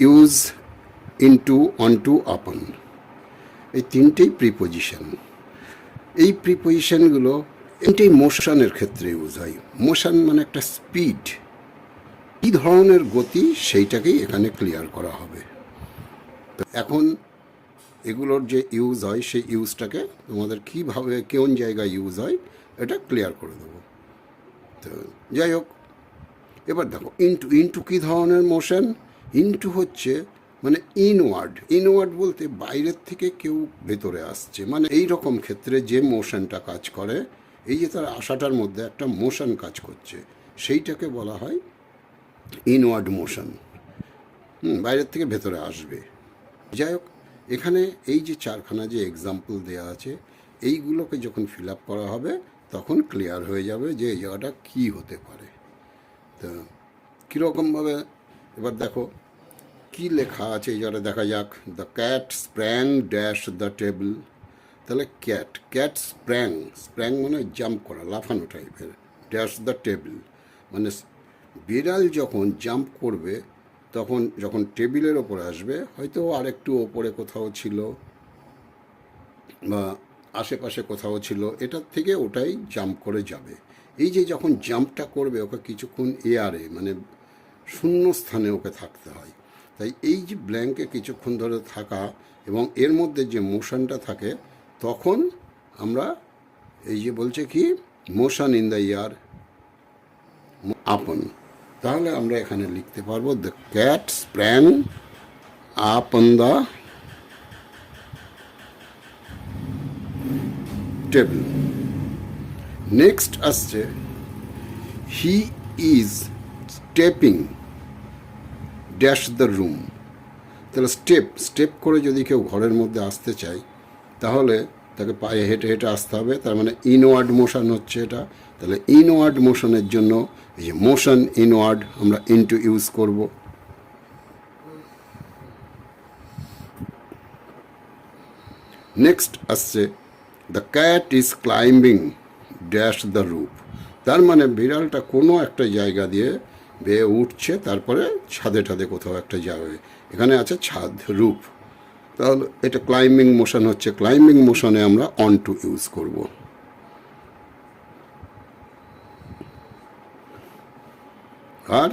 Use, into, অনটু, আপন, এই তিনটেই প্রিপোজিশন। এই প্রিপোজিশনগুলো এটাই মোশনের ক্ষেত্রে ইউজ হয়। মোশন মানে একটা স্পিড, কী ধরনের গতি সেইটাকেই এখানে ক্লিয়ার করা হবে। তো এখন এগুলোর যে ইউজ হয় সেই ইউজটাকে তোমাদের কীভাবে কোন জায়গায় ইউজ হয় এটা ক্লিয়ার করে দেবো। তো যাই হোক, এবার দেখো ইনটু। ইনটু কী ধরনের মোশন? ইনটু হচ্ছে মানে ইনওয়ার্ড। ইনওয়ার্ড বলতে বাইরের থেকে কেউ ভেতরে আসছে, মানে এই রকম ক্ষেত্রে যে মোশনটা কাজ করে, এই যে তার আশাটার মধ্যে একটা মোশন কাজ করছে, সেইটাকে বলা হয় ইনওয়ার্ড মোশন। বাইরের থেকে ভেতরে আসবে। যাই হোক, এখানে এই যে চারখানা যে এক্সাম্পল দেওয়া আছে, এইগুলোকে যখন ফিল আপ করা হবে তখন ক্লিয়ার হয়ে যাবে যে এই জায়গাটা কী হতে পারে। তো কীরকমভাবে এবার দেখো কি লেখা আছে এই জায়গাটা দেখা যাক। The cat sprang dash the table. তাহলে ক্যাট, ক্যাট স্প্র্যাং, স্প্র্যাং মানে জাম্প করা, লাফানো টাইপের, ড্যাশ দ্য টেবিল মানে বিড়াল যখন জাম্প করবে তখন যখন টেবিলের ওপরে আসবে, হয়তো আর একটু ওপরে কোথাও ছিল বা আশেপাশে কোথাও ছিল, এটার থেকে ওটাই জাম্প করে যাবে। এই যে যখন জাম্পটা করবে ওকে কিছুক্ষণ এয়ারে মানে শূন্য স্থানে ওকে থাকতে হয়। তাই এই যে ব্ল্যাঙ্কে কিছুক্ষণ ধরে থাকা এবং এর মধ্যে যে মোশনটা থাকে, তখন আমরা এই যে বলছে কি মোশন ইন দ্য এয়ার, আপন। তাহলে আমরা এখানে লিখতে পারবো the cat sprang up on the table. Next আসছে he is stepping dash the room. তাহলে স্টেপ, স্টেপ করে যদি কেউ ঘরের মধ্যে আসতে চায় তাহলে তাকে পায়ে হেঁটে হেঁটে আসতে হবে, তার মানে ইনওয়ার্ড মোশন হচ্ছে এটা। তাহলে ইনওয়ার্ড মোশনের জন্য এই যে মোশন ইনওয়ার্ড আমরা ইনটু ইউজ করব। নেক্সট আসছে the cat is climbing dash the roof. তার মানে বিড়ালটা কোনো একটা জায়গা দিয়ে বেয়ে উঠছে, তারপরে ছাদে ঠাদে কোথাও একটা যাবে, এখানে আছে ছাদ, রুফ। তাহলে এটা ক্লাইম্বিং মোশন হচ্ছে, ক্লাইম্বিং মোশনে আমরা অন টু ইউজ করব। আর